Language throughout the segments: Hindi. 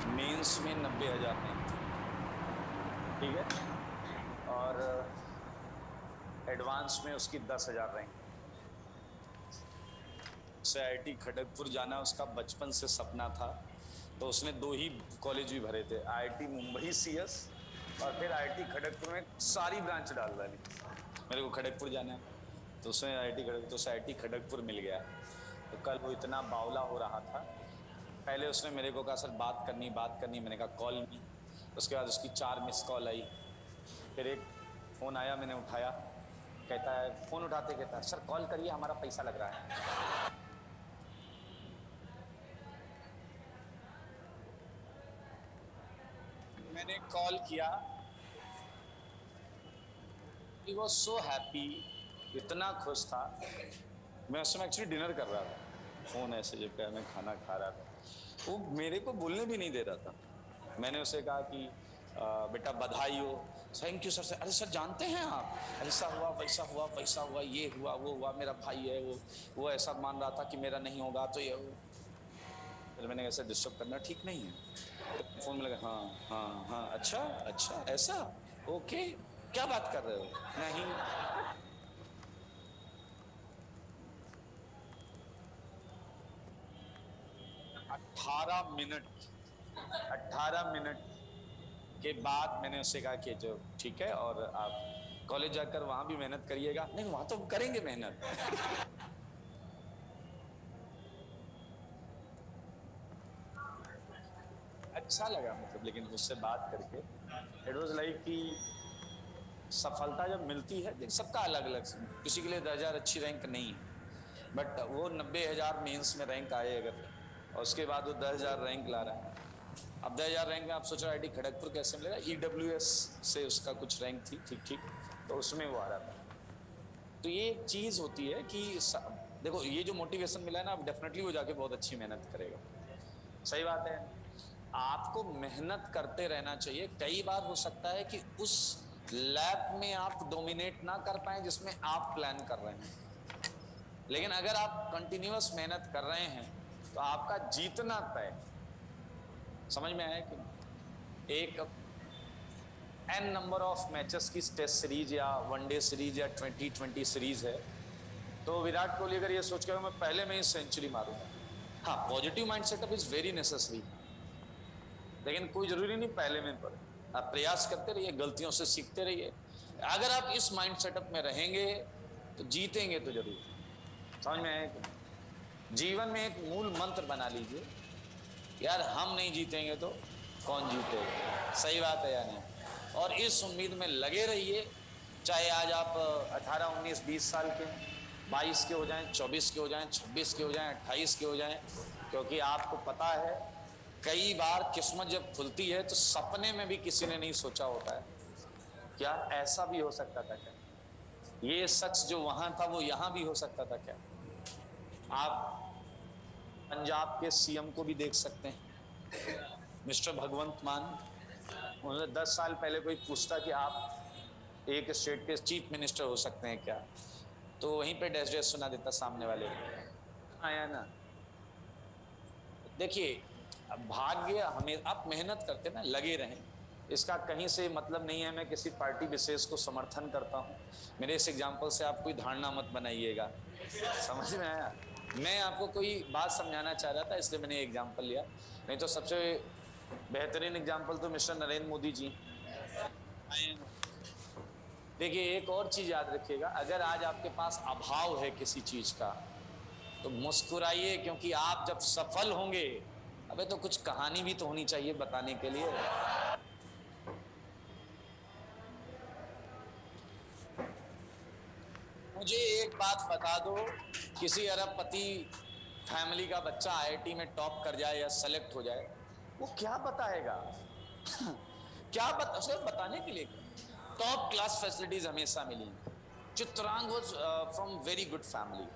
मेंस में 90,000 रैंक थी, ठीक है, और एडवांस में उसकी 10,000 रैंक। उसे आईआईटी खड़गपुर जाना उसका बचपन से सपना था, तो उसने दो ही कॉलेज भी भरे थे, आईआईटी मुंबई सीएस और फिर आईआईटी खड़गपुर में सारी ब्रांच डाल डाली। मेरे को खड़गपुर जाना है, तो उसने आईआईटी खड़गपुर, तो उसे आईआईटी खड़गपुर मिल गया। तो कल वो इतना बावला हो रहा था, पहले उसने मेरे को कहा सर बात करनी, मैंने कहा कॉल मी। उसके बाद उसकी 4 मिस कॉल आई, फिर एक फोन आया, मैंने उठाया, कहता है, फोन उठाते कहता है सर कॉल करिए हमारा पैसा लग रहा है। मैंने कॉल किया, ही वॉज सो हैप्पी, इतना खुश था। मैं उस समय एक्चुअली डिनर कर रहा था, फोन ऐसे जब मैं खाना खा रहा था, वो मेरे को बोलने भी नहीं दे रहा था। मैंने उसे कहा कि बेटा बधाई हो। Thank you sir. से अरे सर जानते हैं आप, ऐसा हुआ वैसा हुआ वैसा हुआ, ये हुआ वो हुआ, मेरा भाई है वो ऐसा मान रहा था कि मेरा नहीं होगा तो ये हो। फिर मैंने ऐसे डिस्टर्ब करना ठीक नहीं है, तो फोन में लगा, हाँ हाँ हाँ, अच्छा अच्छा ऐसा, ओके, क्या बात कर रहे हो? नहीं। 18 मिनट, 18 मिनट के बाद मैंने उससे कहा कि जो ठीक है, और आप कॉलेज जाकर वहां भी मेहनत करिएगा। नहीं वहां तो करेंगे मेहनत। अच्छा लगा मतलब, लेकिन उससे बात करके इट वाज लाइक कि सफलता जब मिलती है, देख सबका अलग अलग, किसी के लिए 10,000 अच्छी रैंक नहीं है, बट वो 90,000 मेंस में रैंक आए अगर, और उसके बाद वो 10,000 रैंक ला रहा है। अब 10,000 रैंक में आप सोच रहे आईटी खड़गपुर कैसे मिलेगा, ईडब्ल्यूएस से उसका कुछ रैंक थी, ठीक ठीक, तो उसमें वो आ रहा था। तो ये एक चीज होती है कि देखो ये जो मोटिवेशन मिला है ना, अब डेफिनेटली वो जाके बहुत अच्छी मेहनत करेगा। सही बात है, आपको मेहनत करते रहना चाहिए। कई बार हो सकता है कि उस लैब में आप डोमिनेट ना कर पाए जिसमें आप प्लान कर रहे हैं, लेकिन अगर आप कंटिन्यूअस मेहनत कर रहे हैं तो आपका जीतना तय। समझ में आया कि एक एन नंबर ऑफ मैचेस की टेस्ट सीरीज या वनडे सीरीज या 2020 सीरीज है, तो विराट कोहली अगर ये सोच के मैं पहले में ही सेंचुरी मारूंगा, हाँ positive mind setup is very necessary, लेकिन कोई जरूरी नहीं पहले में पड़े। आप प्रयास करते रहिए, गलतियों से सीखते रहिए। अगर आप इस माइंड सेटअप में रहेंगे तो जीतेंगे तो जरूर। समझ में आए? जीवन में एक मूल मंत्र बना लीजिए, यार हम नहीं जीतेंगे तो कौन जीतेगा। सही बात है या नहीं? और इस उम्मीद में लगे रहिए, चाहे आज आप 18 19 20 साल के, 22 के हो जाएं, 24 के हो जाएं, 26 के हो जाएं, 28 के हो जाएं, क्योंकि आपको पता है कई बार किस्मत जब खुलती है तो सपने में भी किसी ने नहीं सोचा होता है क्या ऐसा भी हो सकता था क्या, ये सच जो वहां था वो यहां भी हो सकता था क्या। आप पंजाब के सीएम को भी देख सकते हैं, मिस्टर भगवंत मान। उन्होंने 10 साल पहले कोई पूछता कि आप एक स्टेट के चीफ मिनिस्टर हो सकते हैं क्या, तो वहीं पे डैश डैश सुना देता सामने वाले को। आया ना। देखिए, भाग्य हमें, आप मेहनत करते ना, लगे रहें, इसका कहीं से मतलब नहीं है मैं किसी पार्टी विशेष को समर्थन करता हूं। मेरे इस एग्जाम्पल से आप कोई धारणा मत बनाइएगा। समझ में आया? मैं आपको कोई बात समझाना चाह रहा था इसलिए मैंने एग्जाम्पल लिया, नहीं तो सबसे बेहतरीन एग्जाम्पल तो मिस्टर नरेंद्र मोदी जी। देखिए एक और चीज याद रखिएगा, अगर आज आपके पास अभाव है किसी चीज का तो मुस्कुराइए, क्योंकि आप जब सफल होंगे, अबे तो कुछ कहानी भी तो होनी चाहिए बताने के लिए। मुझे एक बात बता दो, किसी अरबपति फैमिली का बच्चा आईआईटी में टॉप कर जाए या सेलेक्ट हो जाए, वो क्या बताएगा? क्या बता, सिर्फ बताने के लिए क्या, टॉप क्लास फैसिलिटीज हमेशा मिली। Chitrang was from very good family.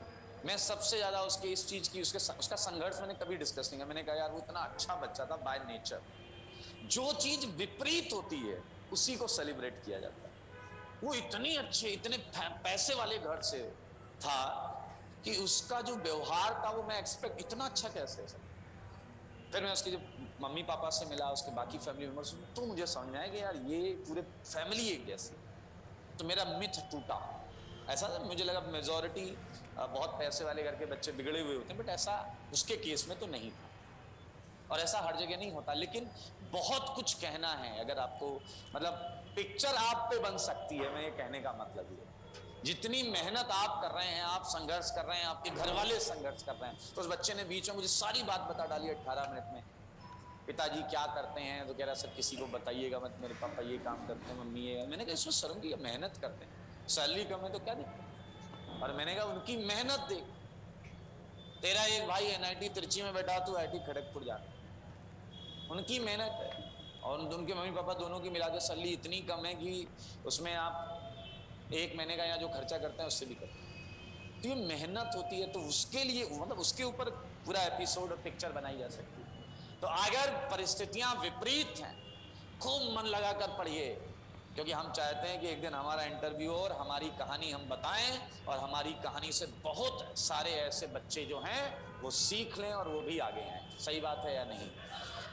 मैं सबसे ज्यादा उसके इस चीज की, उसका संघर्ष मैंने कभी डिस्कस नहीं किया। मैंने कहा यार वो इतना अच्छा बच्चा था बाय नेचर, जो चीज विपरीत होती है उसी को सेलिब्रेट किया जाता है। वो इतनी अच्छे, इतने पैसे वाले घर से था कि उसका जो व्यवहार था वो मैं एक्सपेक्ट, इतना अच्छा कैसे है? फिर मैं उसके जो मम्मी पापा से मिला, उसके बाकी फैमिली मेम्बर्स, तो मुझे समझ में आया कि यार ये पूरे फैमिली एक जैसी। तो मेरा मिथ टूटा। ऐसा ना, मुझे लगा मेजोरिटी बहुत पैसे वाले घर के बच्चे बिगड़े हुए होते हैं, बट ऐसा उसके केस में तो नहीं था, और ऐसा हर जगह नहीं होता। लेकिन बहुत कुछ कहना है अगर आपको, मतलब पिक्चर आप पे बन सकती है, मैं ये कहने का मतलब ये, जितनी मेहनत आप कर रहे हैं, आप संघर्ष कर रहे हैं, आपके घर वाले संघर्ष कर रहे हैं। तो उस बच्चे ने बीच में मुझे सारी बात बता डाली 18 मिनट में। पिताजी क्या करते हैं, तो कह रहा सर किसी को बताइएगा मत, मेरे पापा ये काम करते हैं, मम्मी ये। मैंने कहा इसमें शर्म की, मेहनत करते हैं, सैलरी कम है तो क्या दिक्कत। और मैंने कहा उनकी मेहनत देख, तेरा एक भाई एनआईटी तिरची में बैठा, तू आईटी खड़गपुर जा रहा, उनकी मेहनत है। और उनके मम्मी पापा दोनों की मिला के सैलरी इतनी कम है कि उसमें आप एक महीने का यहाँ जो खर्चा करते हैं उससे भी करते हैं। तो ये मेहनत होती है, तो उसके लिए मतलब उसके ऊपर पूरा एपिसोड और पिक्चर बनाई जा सकती है। तो अगर परिस्थितियां विपरीत हैं, खूब मन लगाकर पढ़िए, क्योंकि हम चाहते हैं कि एक दिन हमारा इंटरव्यू और हमारी कहानी हम बताएं, और हमारी कहानी से बहुत सारे ऐसे बच्चे जो हैं वो सीख लें और वो भी आगे आए। सही बात है या नहीं?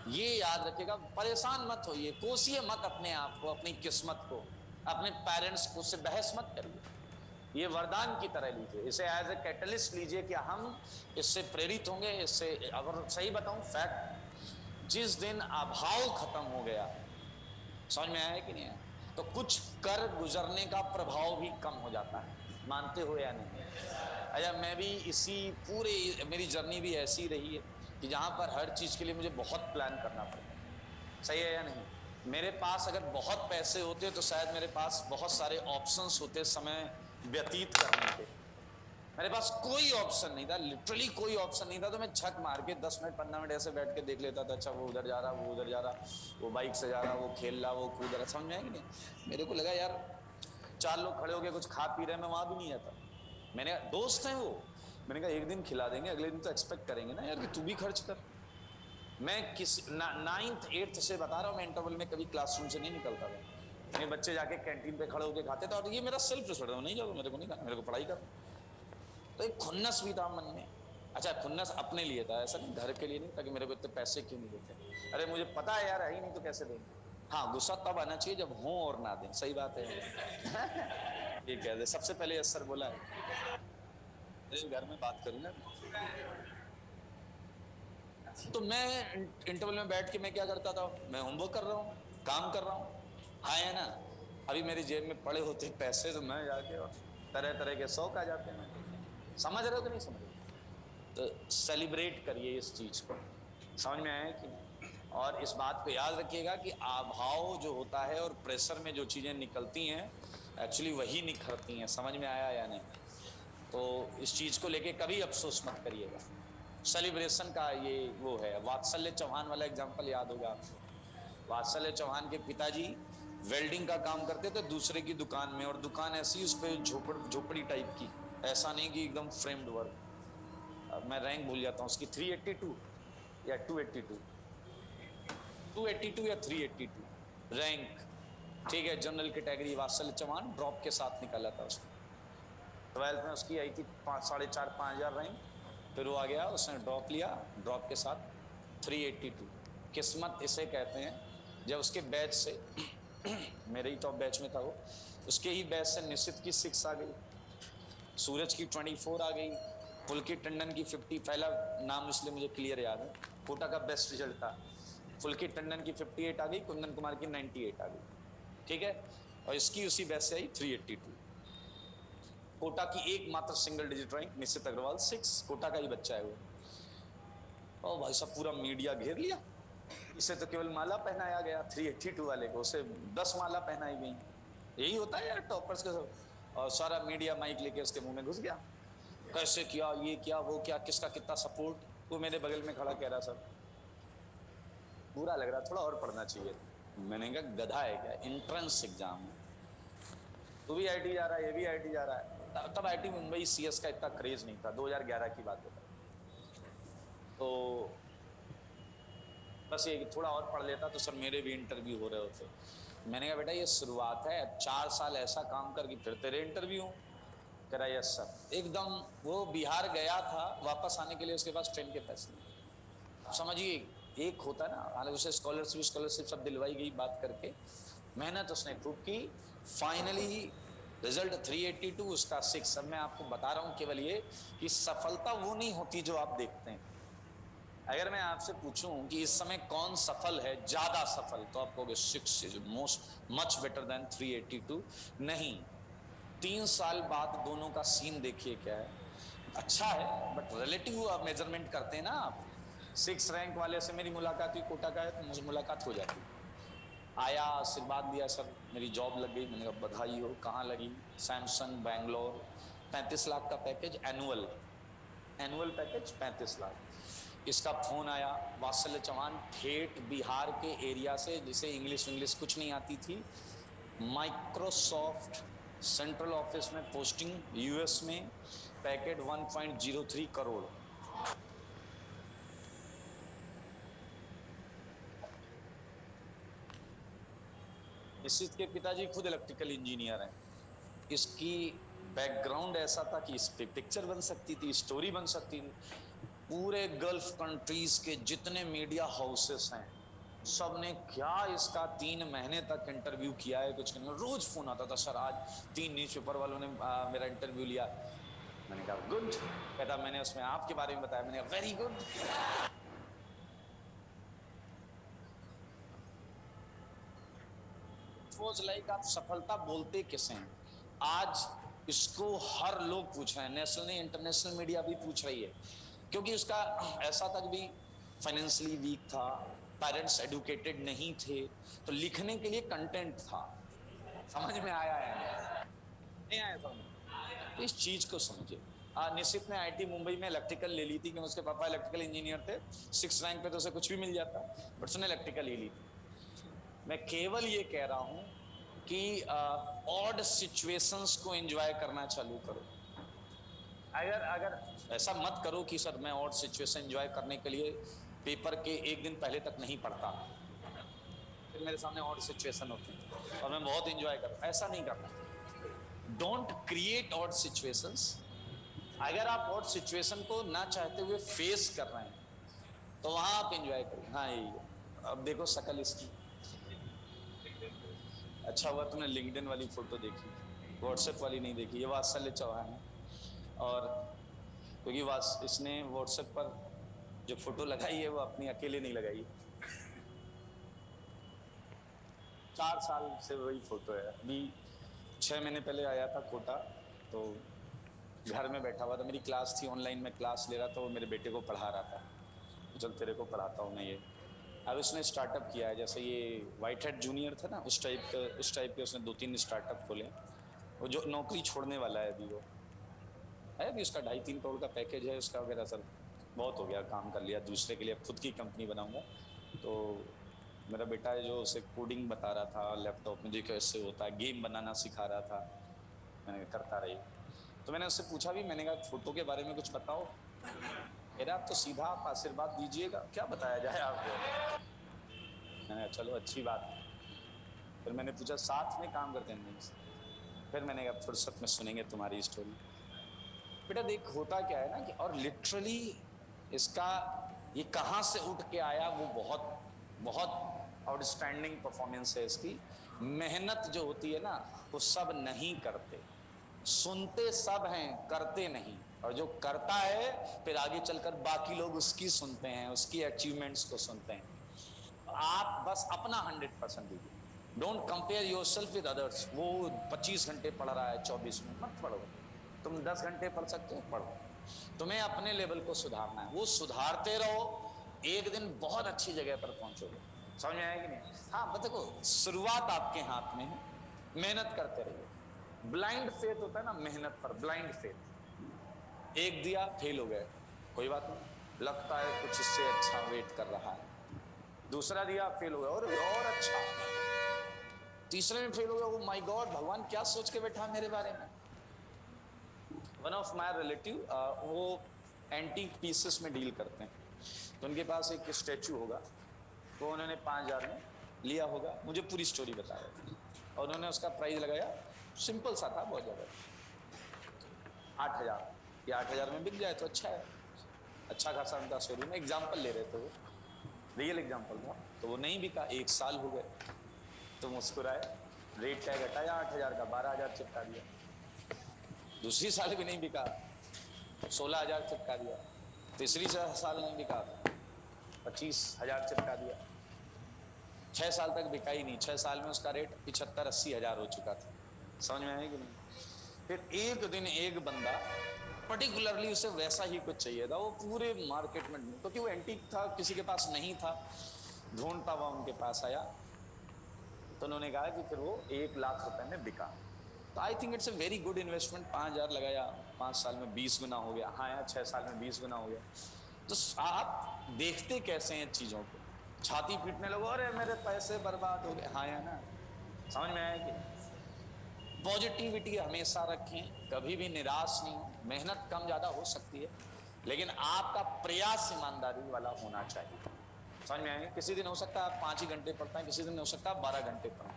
ये याद रखिएगा, परेशान मत होइए, कोसिए मत अपने आप को, अपनी किस्मत को, अपने पेरेंट्स को, उससे बहस मत करिए। ये वरदान की तरह लीजिए, इसे एज ए कैटलिस्ट लीजिए कि हम इससे प्रेरित होंगे। इससे अगर सही बताऊं फैक्ट, जिस दिन अभाव खत्म हो गया, समझ में आया कि नहीं आया, तो कुछ कर गुजरने का प्रभाव भी कम हो जाता है। मानते हो या नहीं? अच्छा, मैं भी इसी पूरे, मेरी जर्नी भी ऐसी रही है कि जहां पर हर चीज के लिए मुझे बहुत प्लान करना पड़ता है। सही है या नहीं? मेरे पास अगर बहुत पैसे होते तो शायद मेरे पास बहुत सारे ऑप्शंस होते समय व्यतीत करने के। मेरे पास कोई ऑप्शन नहीं था, लिटरली कोई ऑप्शन नहीं था, तो मैं छक मार के 10 मिनट 15 मिनट ऐसे बैठ के देख लेता था। अच्छा वो उधर जा रहा, वो उधर जा रहा, वो बाइक से जा रहा, वो खेल रहा, वो कूद रहा। समझ में आएगी नहीं? मेरे को लगा यार 4 लोग खड़े होके कुछ खा पी रहे हैं, मैं वहां भी नहीं आता। मैंने दोस्त हैं वो, मैंने कहा एक दिन खिला देंगे, अगले दिन तो एक्सपेक्ट करेंगे ना यार कि तू भी खर्च कर। मैं किस 9th 8th से बता रहा हूँ, मैं इंटरवल में कभी क्लासरूम से नहीं निकलता था। मेरे बच्चे जाके कैंटीन पे खड़े होके खाते थे, और ये मेरा सेल्फ डिसीजन, नहीं जाओ, मेरे को नहीं खाना, मेरे को पढ़ाई कर। तो एक खुन्नस भी था मन में। अच्छा, खुन्नस अपने लिए था, ऐसा नहीं घर के लिए नहीं था कि मेरे को इतने पैसे क्यों नहीं देते। अरे मुझे पता है यार, है ही नहीं तो कैसे देंगे। हाँ, गुस्सा तब आना चाहिए जब हो और ना दें। सही बात है। ये कह दे सबसे पहले यस सर बोला है, घर में बात करूंगा। तो मैं इंटरवल में बैठ के मैं क्या करता था, मैं होमवर्क कर रहा हूँ, काम कर रहा हूँ। हाँ है ना? अभी मेरी जेब में पड़े होते पैसे तो मैं जाके और तरह तरह के शौक आ जाते हैं। समझ रहे हो कि नहीं समझ रहे? तो सेलिब्रेट करिए इस चीज को। समझ में आया कि नहीं? और इस बात को याद रखिएगा कि अभाव जो होता है और प्रेशर में जो चीजें निकलती हैं, एक्चुअली वही निखरती हैं। समझ में आया या नहीं? तो इस चीज को लेके कभी अफसोस मत करिएगा। सेलिब्रेशन का ये वो है। वात्सल्य चौहान वाला एग्जांपल याद होगा आपको। वात्सल्य चौहान के पिताजी वेल्डिंग का काम करते थे दूसरे की दुकान में, और दुकान ऐसी उस पे झोपड़ी टाइप की, ऐसा नहीं कि एकदम फ्रेम्ड वर्क। मैं रैंक भूल जाता हूँ उसकी, 382 या 282, 282 या 382 रैंक। ठीक है, जनरल कैटेगरी। वात्सल्य चौहान ड्रॉप के साथ निकाला था उसने। 12th में उसकी आई थी 4,500-5,000 रैंक। फिर वो आ गया, उसने ड्रॉप लिया, ड्रॉप के साथ 382। किस्मत इसे कहते हैं। जब उसके बैच से मेरे ही टॉप बैच में था वो, उसके ही बैच से निश्चित की 6 आ गई, सूरज की 24 आ गई, पुलकित टंडन की 50। पहला नाम इसलिए मुझे क्लियर याद है, कोटा का बेस्ट रिजल्ट था। पुलकित टंडन की 58 आ गई, कुंदन कुमार की 98 आ गई। ठीक है, और इसकी उसी बैच से आई 382। कोटा की एकमात्र सिंगल डिजिट रैंक, निश्चित अग्रवाल 6, कोटा का ही बच्चा है वो। और भाई साहब पूरा मीडिया घेर लिया। इसे तो केवल माला पहनाया गया, 382 वाले को उसे 10 माला पहनाई गई। यही होता है यार टॉपर्स के सब। और सारा मीडिया माइक लेके उसके मुंह में घुस गया, कैसे किया, ये क्या, वो क्या, किसका कितना सपोर्ट। वो मेरे बगल में खड़ा कह रहा सर, बुरा लग रहा, थोड़ा और पढ़ना चाहिए। मैंने कहा गधा है क्या, एंट्रेंस एग्जाम है, तू भी आईटी जा रहा है, ये भी आईटी जा रहा है। तब आईटी मुंबई सीएस का इतना क्रेज नहीं था, 2011 की बात होता। तो बस ये थोड़ा और पढ़ लेता तो सर मेरे भी इंटरव्यू हो रहे होते। मैंने कहा बेटा ये शुरुआत है, 4 साल ऐसा काम कर कि फिर तेरे इंटरव्यू हो। कह रहा यस सर। एकदम वो बिहार गया था, वापस आने के लिए उसके पास ट्रेन के पैसे नहीं। समझिए एक होता है ना, हालांकि उसे स्कॉलरशिप सब दिलवाई गई बात करके, मेहनत उसने खूब की, फाइनली रिजल्ट 382, उसका 6। अब मैं आपको बता रहा हूं केवल ये कि सफलता वो नहीं होती जो आप देखते हैं। अगर मैं आपसे पूछूं कि इस समय कौन सफल है, ज्यादा सफल, तो आप कहोगे 6 is most much better than 382। नहीं, 3 साल बाद दोनों का सीन देखिए क्या है। अच्छा है, बट रिलेटिव आप मेजरमेंट करते हैं ना आप। 6 रैंक वाले से मेरी मुलाकात हुई, कोटा का है, तो मुझे मुलाकात हो जाती। आया, आशीर्वाद दिया, सर मेरी जॉब लग गई। मैंने कहा बधाई हो, कहाँ लगी? सैमसंग बैंगलोर। 35 लाख का package, annual annual package 35 lakh. इसका फोन आया, वात्सल्य चौहान, ठेठ बिहार के एरिया से, जिसे इंग्लिश इंग्लिश कुछ नहीं आती थी, माइक्रोसॉफ्ट सेंट्रल ऑफिस में पोस्टिंग, यूएस में, पैकेट 1.03 करोड़। निश्चित के पिताजी खुद इलेक्ट्रिकल इंजीनियर हैं। इसकी बैकग्राउंड ऐसा था कि इस पे पिक्चर बन सकती थी, स्टोरी बन सकती थी। पूरे गल्फ कंट्रीज के जितने मीडिया हाउसेस हैं, सबने क्या इसका 3 महीने तक इंटरव्यू किया है, कुछ करना, रोज फोन आता था, सर आज 3 न्यूज़पेपर वालों ने मेरा इंटरव्यू लिया। मैंने कहा गुड। कहता मैंने उसमें आपके बारे में बताया। मैंने कहा वेरी गुड। वाज लाइक, आप सफलता बोलते किसे हैं? आज इसको हर लोग पूछ रहे हैं, नेशनल नहीं इंटरनेशनल मीडिया भी पूछ रही है, क्योंकि उसका ऐसा था कि भी फाइनेंशियली वीक था, पेरेंट्स एडुकेटेड नहीं थे, तो लिखने के लिए कंटेंट था। समझ में आया है नहीं आया समझ? तो इस चीज को समझिए। निश्चित ने आईटी मुंबई में इलेक्ट्रिकल ले ली थी, क्योंकि उसके पापा इलेक्ट्रिकल इंजीनियर थे। 6 रैंक पे तो उसे कुछ भी मिल जाता, बट उसने इलेक्ट्रिकल ले ली थी। मैं केवल ये कह रहा हूं कि ऑड सिचुएशंस को एंजॉय करना चालू करो। अगर अगर ऐसा मत करो कि सर मैं ऑड सिचुएशन एंजॉय करने के लिए पेपर के एक दिन पहले तक नहीं पढ़ता, फिर मेरे सामने ऑड सिचुएशन होती है और मैं बहुत एंजॉय करता, ऐसा नहीं करना। Don't create odd situations. अगर आप ऑड सिचुएशन को ना चाहते हुए फेस कर रहे हैं, तो वहां आप एंजॉय करिए। हाँ यही है। अब देखो शकल इसकी। अच्छा हुआ तुमने लिंक्डइन वाली फोटो देखी, व्हाट्सएप वाली नहीं देखी। ये वात्सल्य चौहान है, और क्योंकि इसने व्हाट्सएप पर जो फोटो लगाई है वो अपनी अकेले नहीं लगाई, 4 साल से वही फोटो है। अभी 6 महीने पहले आया था कोटा, तो घर में बैठा हुआ था, मेरी क्लास थी ऑनलाइन, में क्लास ले रहा था, वो मेरे बेटे को पढ़ा रहा था। चल तेरे को पढ़ाता हूँ मैं ये। अब उसने स्टार्टअप किया है, जैसे ये व्हाइट हेड जूनियर था ना, उस टाइप के उसने 2-3 स्टार्टअप खोले। वो जो नौकरी छोड़ने वाला है अभी, वो है भी, उसका 2.5-3 करोड़ का पैकेज है उसका वगैरह। सर बहुत हो गया, काम कर लिया दूसरे के लिए, खुद की कंपनी बनाऊंगा। तो मेरा बेटा है जो उसे कोडिंग बता रहा था लैपटॉप में, जो कैसे होता है, गेम बनाना सिखा रहा था। मैंने कहा करता रही। तो मैंने उससे पूछा भी, मैंने कहा फोटो के बारे में कुछ बताओ। कह रहा आप तो सीधा आप आशीर्वाद दीजिएगा, क्या बताया जाए आपको। मैंने कहा चलो अच्छी बात है। फिर मैंने पूछा साथ में काम करते हैं? नहीं। फिर मैंने कहा फुर्सत में सुनेंगे तुम्हारी स्टोरी। बेटा देख होता क्या है ना कि, और लिटरली इसका ये कहां से उठ के आया, वो बहुत बहुत आउटस्टैंडिंग परफॉर्मेंस है इसकी। मेहनत जो होती है ना, वो सब नहीं करते, सुनते सब हैं, करते नहीं। और जो करता है फिर आगे चलकर बाकी लोग उसकी सुनते हैं, उसकी अचीवमेंट्स को सुनते हैं। आप बस अपना 100% दीजिए। Don't compare your self with others. वो 25 घंटे पढ़ रहा है, 24 में मत पढ़ो। तुम 10 घंटे पढ़ सकते हो, पढ़ो। तुम्हें अपने लेवल को सुधारना है, वो सुधारते रहो, एक दिन बहुत अच्छी जगह पर पहुंचोगे। समझ में आया कि नहीं? हाँ बस देखो, शुरुआत आपके हाथ में है, मेहनत करते रहिए। ब्लाइंड फेथ होता है ना, मेहनत पर ब्लाइंड फेथ। एक दिया फेल हो गए, कोई बात नहीं, लगता है कुछ इससे अच्छा वेट कर रहा है। दूसरा दिया फेल हो गया, और अच्छा। तीसरे में फेल हो गया, ओ माय गॉड, भगवान क्या सोच के बैठा मेरे बारे में। वन ऑफ माय रिलेटिव, वो एंटीक पीसेस में डील करते हैं, तो उनके पास एक स्टैचू होगा, तो उन्होंने 5,000 में लिया होगा। मुझे पूरी स्टोरी बता रहे थे, और उन्होंने उसका प्राइस लगाया, सिंपल सा था, बहुत ज्यादा, 8,000। ये 8,000 में बिक जाए तो अच्छा है, अच्छा खासा उनका शोरूम। एग्जाम्पल ले रहे थे वो। रियल एग्जाम्पल था। तो वो नहीं बिका, 1 साल हो गए, तो मुस्कुराए, रेट टैग हटाया 8,000 का, 12,000 चिपका दिया। दूसरी साल भी नहीं बिका, 16,000 चिपका दिया। तीसरी साल नहीं बिका, 25,000 चिपका दिया। 6 साल तक बिका ही नहीं। 6 साल में उसका रेट 75-80 हजार हो चुका था। समझ में आया कि नहीं? फिर एक दिन एक बंदा पर्टिकुलरली उसे वैसा ही कुछ चाहिए था, वो पूरे मार्केट में, क्योंकि वो एंटीक था, किसी के पास नहीं था, ढूंढता हुआ उनके पास आया। तो उन्होंने कहा कि फिर वो 1,00,000 रुपए में बिका। तो I think it's a very good investment. 5,000 लगाया, 5 साल में 20 गुना हो गया। हाँ यार, 6 साल में 20 गुना हो गया। तो आप देखते कैसे हैं चीजों को? छाती पीटने लगो, अरे मेरे पैसे बर्बाद हो गए। हाँ या ना? समझ में आया कि नहीं? पॉजिटिविटी हमेशा रखें, कभी भी निराश नहीं हो। मेहनत कम ज्यादा हो सकती है, लेकिन आपका प्रयास ईमानदारी वाला होना चाहिए। समझ में आएंगे? किसी दिन हो सकता है आप 5 ही घंटे पढ़ते हैं, किसी दिन हो सकता है आप 12 घंटे पढ़ें,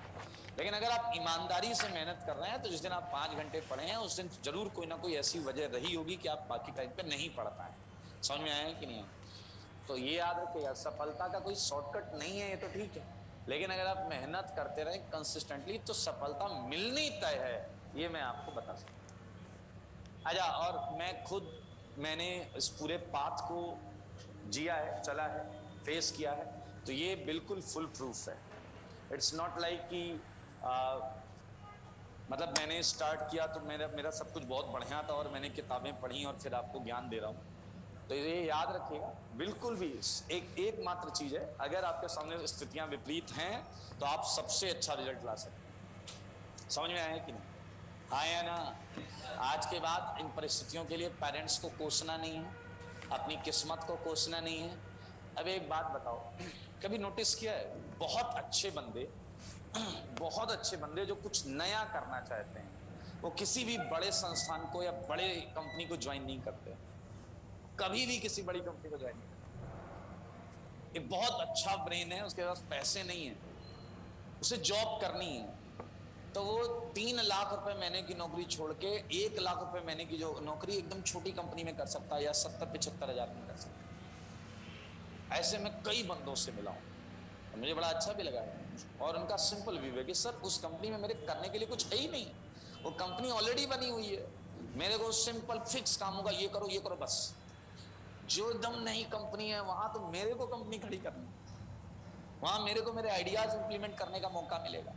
लेकिन अगर आप ईमानदारी से मेहनत कर रहे हैं तो जिस दिन आप 5 घंटे पढ़े हैं उस दिन जरूर कोई ना कोई ऐसी वजह रही होगी कि आप बाकी टाइम पे नहीं पढ़ पाए। समझ में आया कि नहीं? तो ये याद रखिएगा, सफलता का कोई शॉर्टकट नहीं है, ये तो ठीक है, लेकिन अगर आप मेहनत करते रहें कंसिस्टेंटली तो सफलता मिलनी तय है, ये मैं आपको बता सकता। अच्छा, और मैंने इस पूरे पाथ को जिया है, चला है, फेस किया है, तो ये बिल्कुल फुल प्रूफ है। इट्स नॉट लाइक कि मतलब मैंने स्टार्ट किया तो मेरा सब कुछ बहुत बढ़िया था और मैंने किताबें पढ़ी और फिर आपको ज्ञान दे रहा हूँ। तो ये याद रखिएगा, बिल्कुल भी एक मात्र चीज है, अगर आपके सामने स्थितियां विपरीत हैं तो आप सबसे अच्छा रिजल्ट ला सकते हैं। समझ में आया कि नहीं? हाँ या ना? आज के बाद इन परिस्थितियों के लिए पेरेंट्स को कोसना नहीं है, अपनी किस्मत को कोसना नहीं है। अब एक बात बताओ, कभी नोटिस किया है, बहुत अच्छे बंदे जो कुछ नया करना चाहते हैं, वो किसी भी बड़े संस्थान को या बड़े कंपनी को ज्वाइन नहीं करते, कभी भी किसी बड़ी कंपनी को ज्वाइन नहीं करते। एक बहुत अच्छा ब्रेन है, उसके पास पैसे नहीं है, उसे जॉब करनी है, तो वो 3 लाख रुपए महीने की नौकरी छोड़ के 1 लाख रुपए महीने की जो नौकरी एकदम छोटी कंपनी में कर सकता है या 70-75 हजार में कर सकता है। ऐसे में कई बंदों से मिला हूं, मुझे बड़ा अच्छा भी लगा है। और उनका सिंपल व्यू है कि सर उस कंपनी में मेरे करने के लिए कुछ है ही नहीं, वो कंपनी ऑलरेडी बनी हुई है, मेरे को सिंपल फिक्स काम होगा, ये करो बस। जो एकदम नई कंपनी है वहां तो मेरे को कंपनी खड़ी करनी, वहां मेरे को मेरे आइडियाज इंप्लीमेंट करने का मौका मिलेगा।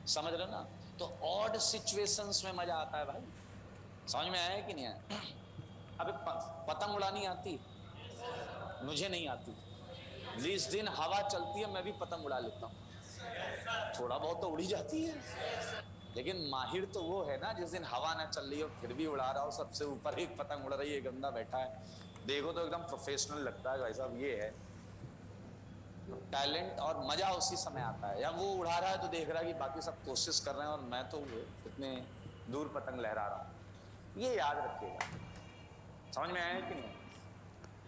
समझ रहे हो ना? तो ऑड सिचुएशंस में मजा आता है भाई। समझ में आया कि नहीं आया? अबे पतंग उड़ानी आती? मुझे नहीं आती। जिस दिन हवा चलती है मैं भी पतंग उड़ा लेता हूँ, थोड़ा बहुत तो उड़ी जाती है, लेकिन माहिर तो वो है ना जिस दिन हवा ना चल रही हो फिर भी उड़ा रहा हो, सबसे ऊपर एक पतंग उड़ रही है, गंदा बैठा है, देखो तो एकदम प्रोफेशनल लगता है भाई साहब। ये है टैलेंट, और मजा उसी समय आता है। या वो उड़ा रहा है तो देख रहा है कि बाकी सब कोशिश कर रहे हैं और मैं तो इतने दूर पतंग लहरा रहा हूं। ये याद रखिएगा। समझ में आया कि नहीं?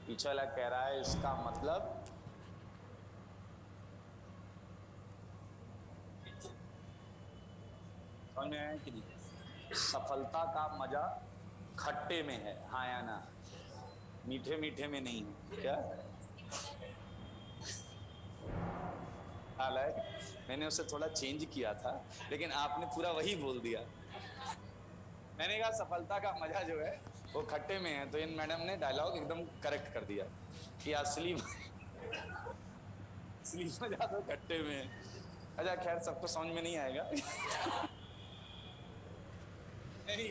पीछे वाला कह रहा है इसका मतलब समझ में आया कि नहीं? सफलता का मजा खट्टे में है, हाँ या ना? मीठे मीठे में नहीं। क्या हाल है? मैंने उसे थोड़ा चेंज किया था, लेकिन आपने पूरा वही बोल दिया। मैंने कहा सफलता का मजा जो है वो खट्टे में है, तो इन मैडम ने डायलॉग एकदम करेक्ट कर दिया कि असली मजा तो खट्टे में है। अच्छा खैर, सबको समझ में नहीं आएगा। नहीं,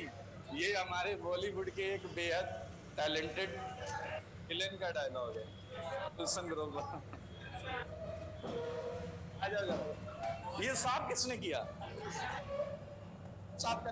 ये हमारे बॉलीवुड के एक बेहद टैलेंटेड विलेन का डायलॉग है, गुलशन ग्रोवर। आ जाओ, ये साफ किसने किया? साफ करके